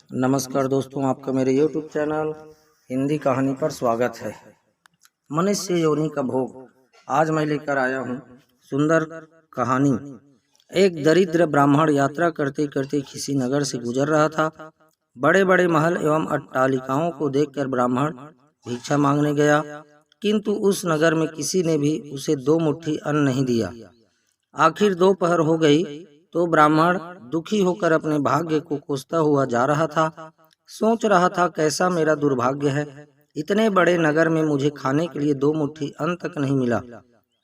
नमस्कार दोस्तों, आपका मेरे YouTube चैनल हिंदी कहानी पर स्वागत है। मनुष्य योनि का भोग। आज मैं लेकर आया हूँ सुंदर कहानी। एक दरिद्र ब्राह्मण यात्रा करते करते किसी नगर से गुजर रहा था। बड़े बड़े महल एवं अट्टालिकाओं को देखकर ब्राह्मण भिक्षा मांगने गया, किंतु उस नगर में किसी ने भी उसे 2 मुट्ठी अन्न नहीं दिया। आखिर दोपहर हो गई तो ब्राह्मण दुखी होकर अपने भाग्य को कोसता हुआ जा रहा था। सोच रहा था, कैसा मेरा दुर्भाग्य है, इतने बड़े नगर में मुझे खाने के लिए 2 मुट्ठी अन्न तक नहीं मिला।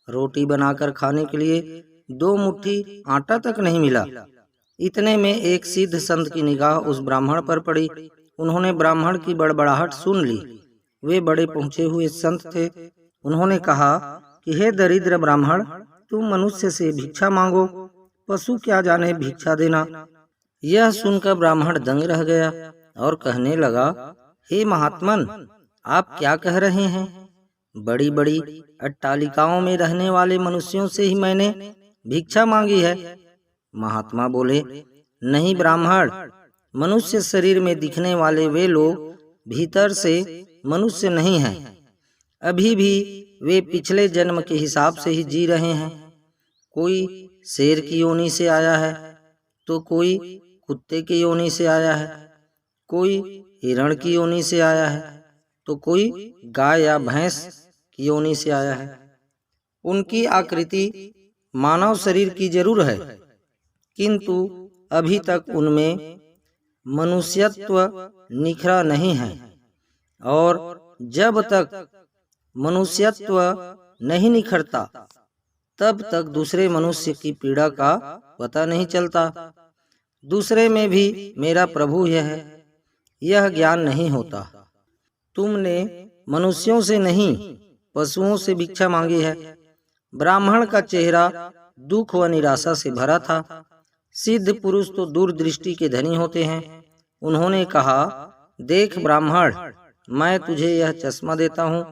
रोटी बनाकर खाने के लिए 2 मुट्ठी आटा तक नहीं मिला। इतने में एक सिद्ध संत की निगाह उस ब्राह्मण पर पड़ी। उन्होंने ब्राह्मण की बड़बड़ाहट सुन ली। वे बड़े पहुंचे हुए संत थे। उन्होंने कहा कि हे दरिद्र ब्राह्मण, तुम मनुष्य से भिक्षा मांगो, पशु क्या जाने भिक्षा देना। यह सुनकर ब्राह्मण दंग रह गया और कहने लगा, हे महात्मन, आप क्या कह रहे हैं? बड़ी बड़ी अट्टालिकाओं में रहने वाले मनुष्यों से ही मैंने भिक्षा मांगी है। महात्मा बोले, नहीं ब्राह्मण, मनुष्य शरीर में दिखने वाले वे लोग भीतर से मनुष्य नहीं हैं। अभी भी वे पिछले जन्म के हिसाब से ही जी रहे हैं। कोई शेर की योनि से आया है, तो कोई कुत्ते की योनि से आया है, कोई हिरण की योनि से आया है, तो कोई गाय या भैंस की योनि से आया है। उनकी आकृति मानव शरीर की जरूर है, किंतु अभी तक उनमें मनुष्यत्व निखरा नहीं है, और जब तक मनुष्यत्व नहीं निखरता तब तक दूसरे मनुष्य की पीड़ा का पता नहीं चलता। दूसरे में भी मेरा प्रभु है, यह ज्ञान नहीं होता। तुमने मनुष्यों से नहीं, पशुओं से भिक्षा मांगी है। ब्राह्मण का चेहरा दुख व निराशा से भरा था। सिद्ध पुरुष तो दूरदृष्टि के धनी होते हैं। उन्होंने कहा, देख ब्राह्मण, मैं तुझे यह चश्मा देता हूँ।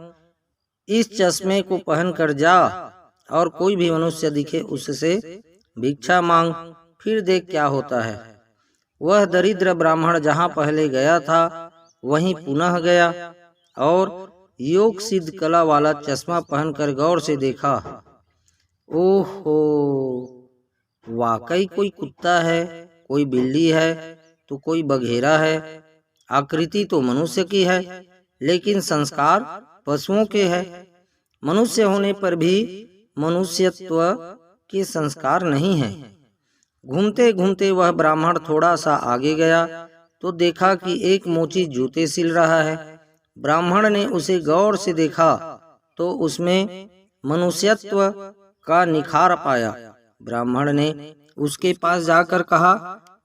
इस चश्मे को पहनकर जा और कोई भी मनुष्य दिखे उससे भिक्षा मांग, फिर देख क्या होता है। वह दरिद्र ब्राह्मण जहाँ पहले गया था वहीं पुनः गया और योग सिद्ध कला वाला चश्मा पहनकर गौर से देखा। ओहो, वाकई कोई कुत्ता है, कोई बिल्ली है, तो कोई बघेरा है। आकृति तो मनुष्य की है, लेकिन संस्कार पशुओं के है। मनुष्य होने पर भी मनुष्यत्व के संस्कार नहीं है। घूमते घूमते वह ब्राह्मण थोड़ा सा आगे गया तो देखा कि एक मोची जूते सिल रहा है। ब्राह्मण ने उसे गौर से देखा तो उसमें मनुष्यत्व का निखार पाया। ब्राह्मण ने उसके पास जाकर कहा,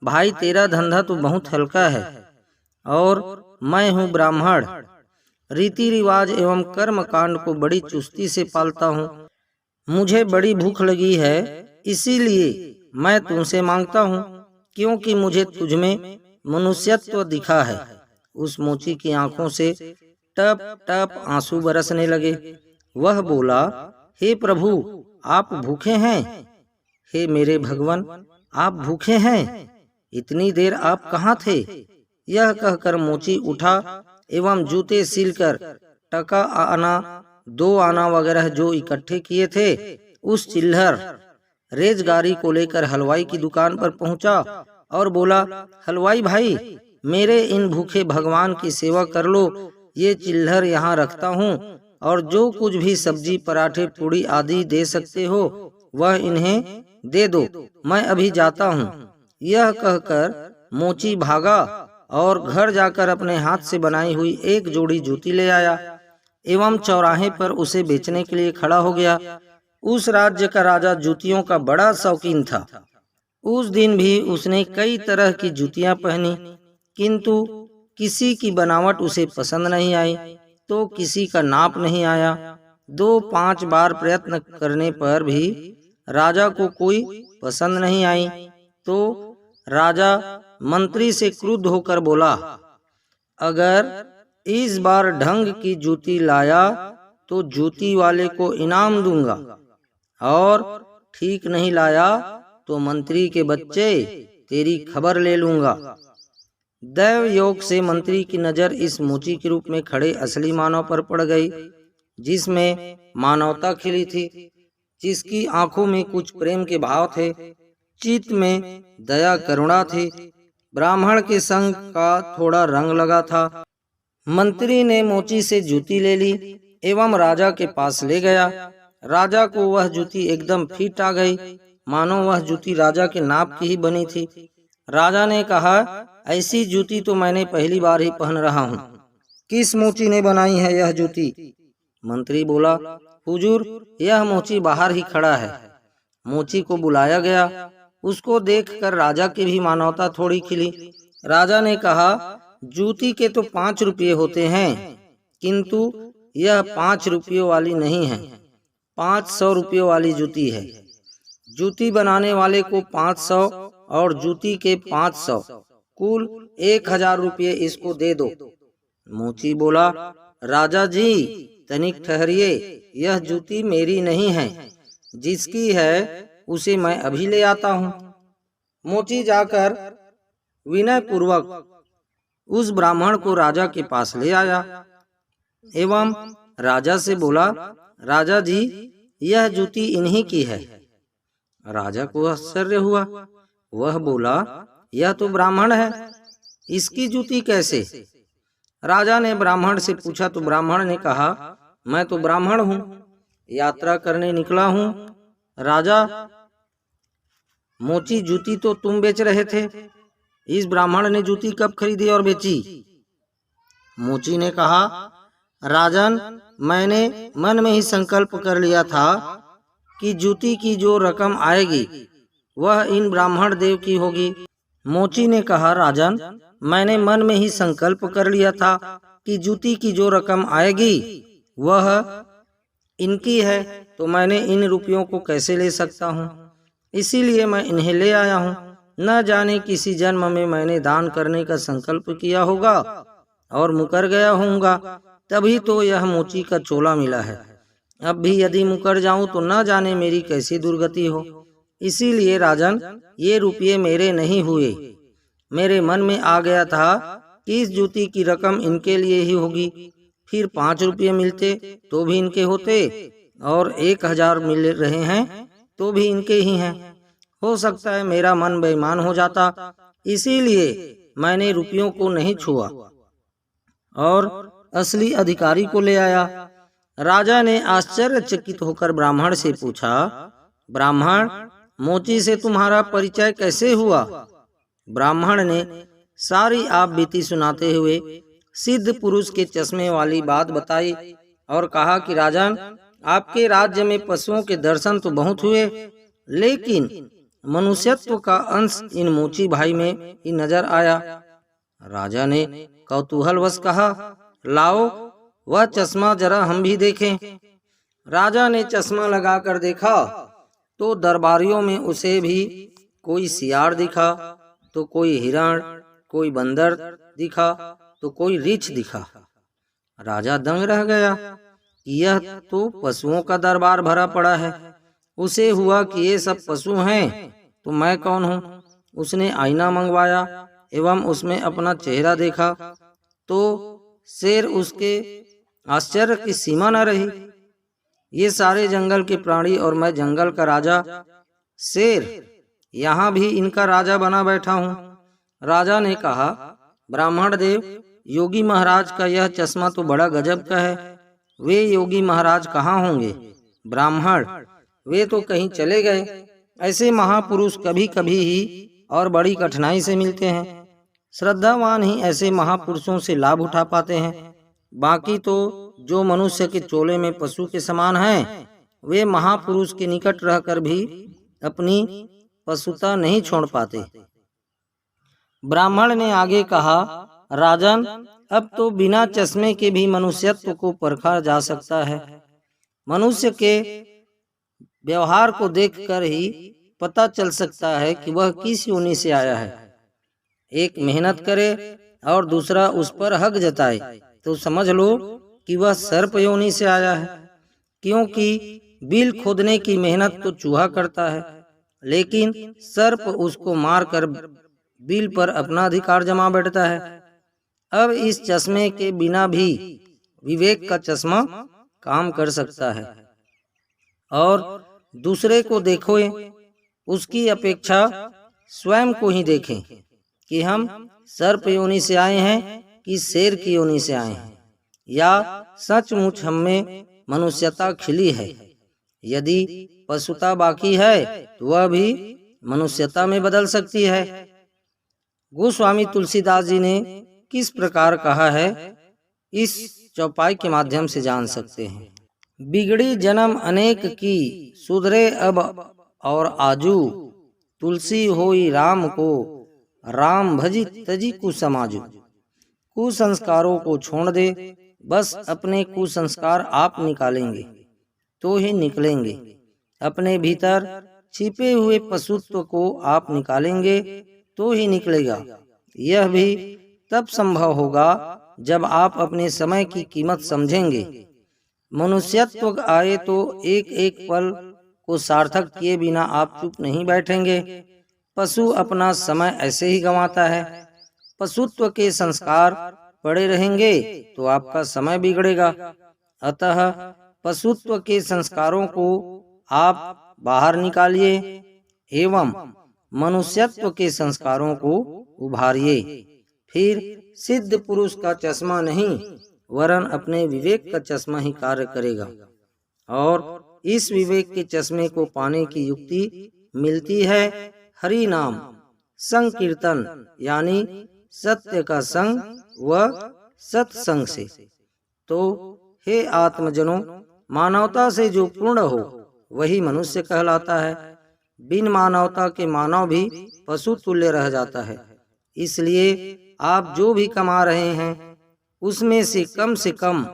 भाई तेरा धंधा तो बहुत हल्का है, और मैं हूँ ब्राह्मण, रीति रिवाज एवं कर्म कांड को बड़ी चुस्ती से पालता हूँ। मुझे बड़ी भूख लगी है, इसीलिए मैं तुमसे मांगता हूँ, क्योंकि मुझे तुझमें मनुष्यत्व दिखा है। उस मोची की आंखों से टप टप आंसू बरसने लगे। वह बोला, हे प्रभु, आप भूखे हैं? हे मेरे भगवान, आप भूखे हैं? इतनी देर आप कहाँ थे? यह कहकर मोची उठा एवं जूते सिलकर टका आना, 2 आना वगैरह जो इकट्ठे किए थे, उस चिल्हर रेजगारी को लेकर हलवाई की दुकान पर पहुंचा और बोला, हलवाई भाई, मेरे इन भूखे भगवान की सेवा कर लो। ये चिल्हर यहाँ रखता हूँ, और जो कुछ भी सब्जी, पराठे, पूड़ी आदि दे सकते हो वह इन्हें दे दो, मैं अभी जाता हूँ। यह कहकर मोची भागा और घर जाकर अपने हाथ से बनाई हुई एक जोड़ी जूती ले आया एवं चौराहे पर उसे बेचने के लिए खड़ा हो गया। उस राज्य का राजा जूतियों का बड़ा शौकीन था। उस दिन भी उसने कई तरह की जूतियां पहनी, किंतु किसी की बनावट उसे पसंद नहीं आई, तो किसी का नाप नहीं आया। 2-5 बार प्रयत्न करने पर भी राजा को कोई पसंद नहीं आई, तो राजा मंत्री से क्रुद्ध होकर बोला, अगर इस बार ढंग की जूती लाया तो जूती वाले को इनाम दूंगा, और ठीक नहीं लाया तो मंत्री के बच्चे तेरी खबर ले लूंगा। दैव योग से मंत्री की नजर इस मोची के रूप में खड़े असली मानव पर पड़ गई, जिसमें मानवता खिली थी, जिसकी आंखों में कुछ प्रेम के भाव थे, चित्त में दया करुणा थी। ब्राह्मण के संग का थोड़ा रंग लगा था। मंत्री ने मोची से जूती ले ली एवं राजा के पास ले गया। राजा को वह जूती एकदम फिट आ गई, मानो वह जूती राजा के नाप की ही बनी थी। राजा ने कहा, ऐसी जूती तो मैंने पहली बार ही पहन रहा हूँ। किस मोची ने बनाई है यह जूती? मंत्री बोला, हुजूर, यह मोची बाहर ही खड़ा है। मोची को बुलाया गया। उसको देखकर राजा की भी मानवता थोड़ी खिली। राजा ने कहा, जूती के तो 5 रुपये होते हैं, किंतु यह 5 रुपयों वाली नहीं है, 500 रुपयों वाली जूती है। जूती बनाने वाले को 500 और जूती के 500, कुल 1000 रुपये इसको दे दो। मोची बोला, राजा जी तनिक ठहरिए, यह जूती मेरी नहीं है, जिसकी है उसे मैं अभी ले आता हूँ। मोची जाकर विनय पूर्वक उस ब्राह्मण को राजा के पास ले आया एवं राजा से बोला, राजा जी यह जूती इन्हीं की है। राजा को आश्चर्य हुआ। वह बोला, यह तो ब्राह्मण है, इसकी जूती कैसे? राजा ने ब्राह्मण से पूछा तो ब्राह्मण ने कहा, मैं तो ब्राह्मण हूँ, यात्रा करने निकला हूँ। राजा, मोची जूती तो तुम बेच रहे थे, इस ब्राह्मण ने जूती कब खरीदी और बेची? मोची ने कहा, राजन, मैंने मन में ही संकल्प कर लिया था कि जूती की जो रकम आएगी वह इन ब्राह्मण देव की होगी। मोची ने कहा, राजन, मैंने मन में ही संकल्प कर लिया था कि जूती की जो रकम आएगी वह इनकी है, तो मैंने इन रुपयों को कैसे ले सकता हूँ, इसीलिए मैं इन्हें ले आया हूँ। न जाने किसी जन्म में मैंने दान करने का संकल्प किया होगा और मुकर गया होऊंगा, तभी तो यह मोची का चोला मिला है। अब भी यदि मुकर जाऊं तो न जाने मेरी कैसी दुर्गति हो। इसीलिए राजन, ये रुपये मेरे नहीं हुए। मेरे मन में आ गया था कि इस जूती की रकम इनके लिए ही होगी, फिर 5 रुपये मिलते तो भी इनके होते और 1000 मिल रहे हैं तो भी इनके ही हैं। हो सकता है मेरा मन बेईमान हो जाता, इसीलिए मैंने रुपयों को नहीं छुआ और असली अधिकारी को ले आया। राजा ने आश्चर्यचकित होकर ब्राह्मण से पूछा, ब्राह्मण, मोची से तुम्हारा परिचय कैसे हुआ? ब्राह्मण ने सारी आप बीती सुनाते हुए सिद्ध पुरुष के चश्मे वाली बात बताई और कहा कि राजन, आपके राज्य में पशुओं के दर्शन तो बहुत हुए, लेकिन मनुष्यत्व का अंश इन मोची भाई में ही नजर आया। राजा ने कौतूहलवश कहा, लाओ वह चश्मा जरा हम भी देखें। राजा ने चश्मा लगाकर देखा तो दरबारियों में उसे भी कोई सियार दिखा, तो कोई हिरण, कोई बंदर दिखा, तो कोई रीछ दिखा। राजा दंग रह गया कि यह तो पशुओं का दरबार भरा पड़ा है। उसे हुआ कि ये सब पशु हैं तो मैं कौन हूँ। उसने आईना मंगवाया एवं उसमें अपना चेहरा देखा तो शेर उसके आश्चर्य की सीमा न रही। ये सारे जंगल के प्राणी और मैं जंगल का राजा शेर यहाँ भी इनका राजा बना बैठा हूँ। राजा ने कहा, ब्राह्मण देव, योगी महाराज का यह चश्मा तो बड़ा गजब का है। वे योगी महाराज कहाँ होंगे? ब्राह्मण, वे तो कहीं चले गए। ऐसे महापुरुष कभी कभी ही और बड़ी कठिनाई से मिलते हैं। श्रद्धावान ही ऐसे महापुरुषों से लाभ उठा पाते हैं। बाकी तो जो मनुष्य के चोले में पशु के समान हैं, वे महापुरुष के निकट रहकर भी अपनी पशुता नहीं छोड़ पाते। ब्राह्मण ने आगे कहा, राजन, अब तो बिना चश्मे के भी मनुष्यत्व को परखा जा सकता है। मनुष्य के व्यवहार को देखकर ही पता चल सकता है कि वह किस योनि से आया है। एक मेहनत करे और दूसरा उस पर हक जताए तो समझ लो कि वह सर्प योनि से आया है, क्योंकि बिल खोदने की मेहनत तो चूहा करता है, लेकिन सर्प उसको मारकर बिल पर अपना अधिकार जमा बैठता है। अब इस चश्मे के बिना भी विवेक का चश्मा काम कर सकता है। और दूसरे को देखो, उसकी अपेक्षा स्वयं को ही देखें कि हम सर्प योनि से आए हैं कि शेर की योनि से आए हैं, या सचमुच हम में मनुष्यता खिली है। यदि पशुता बाकी है तो वह भी मनुष्यता में बदल सकती है। गोस्वामी तुलसीदास जी ने किस प्रकार कहा है, इस चौपाई के माध्यम से जान सकते हैं। बिगड़ी जन्म अनेक की, सुधरे अब और आजू, तुलसी होई राम को, राम भजी तजी कुसमाजू। कुसंस्कारों को छोड़ दे, बस अपने कुसंस्कार आप निकालेंगे तो ही निकलेंगे। अपने भीतर छिपे हुए पशुत्व को आप निकालेंगे तो ही निकलेगा। यह भी तब संभव होगा जब आप अपने समय की कीमत समझेंगे। मनुष्यत्व आए तो एक एक पल को सार्थक किए बिना आप चुप नहीं बैठेंगे। पशु अपना समय ऐसे ही गंवाता है। पशुत्व के संस्कार पड़े रहेंगे तो आपका समय बिगड़ेगा। अतः पशुत्व के संस्कारों को आप बाहर निकालिए एवं मनुष्यत्व के संस्कारों को उभारिए। फिर सिद्ध पुरुष का चश्मा नहीं वरन अपने विवेक का चश्मा ही कार्य करेगा। और इस विवेक के चश्मे को पाने की युक्ति मिलती है हरि नाम संकीर्तन, यानी सत्य का संग व सत्संग से। तो हे आत्मजनों, मानवता से जो पूर्ण हो वही मनुष्य कहलाता है। बिन मानवता के मानव भी पशु तुल्य रह जाता है। इसलिए आप जो भी कमा रहे हैं उसमें से कम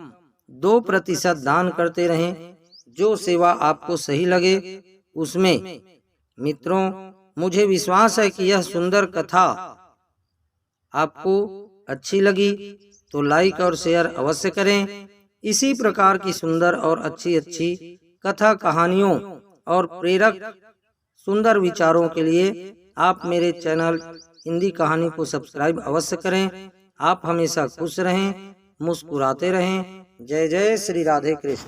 2% दान करते रहें। जो सेवा आपको सही लगे उसमें। मित्रों, मुझे विश्वास है कि यह सुंदर कथा आपको अच्छी लगी तो लाइक और शेयर अवश्य करें। इसी प्रकार की सुंदर और अच्छी कथा कहानियों और प्रेरक सुंदर विचारों के लिए आप मेरे चैनल हिंदी कहानी को सब्सक्राइब अवश्य करें। आप हमेशा खुश रहें, मुस्कुराते रहें। जय जय श्री राधे कृष्ण।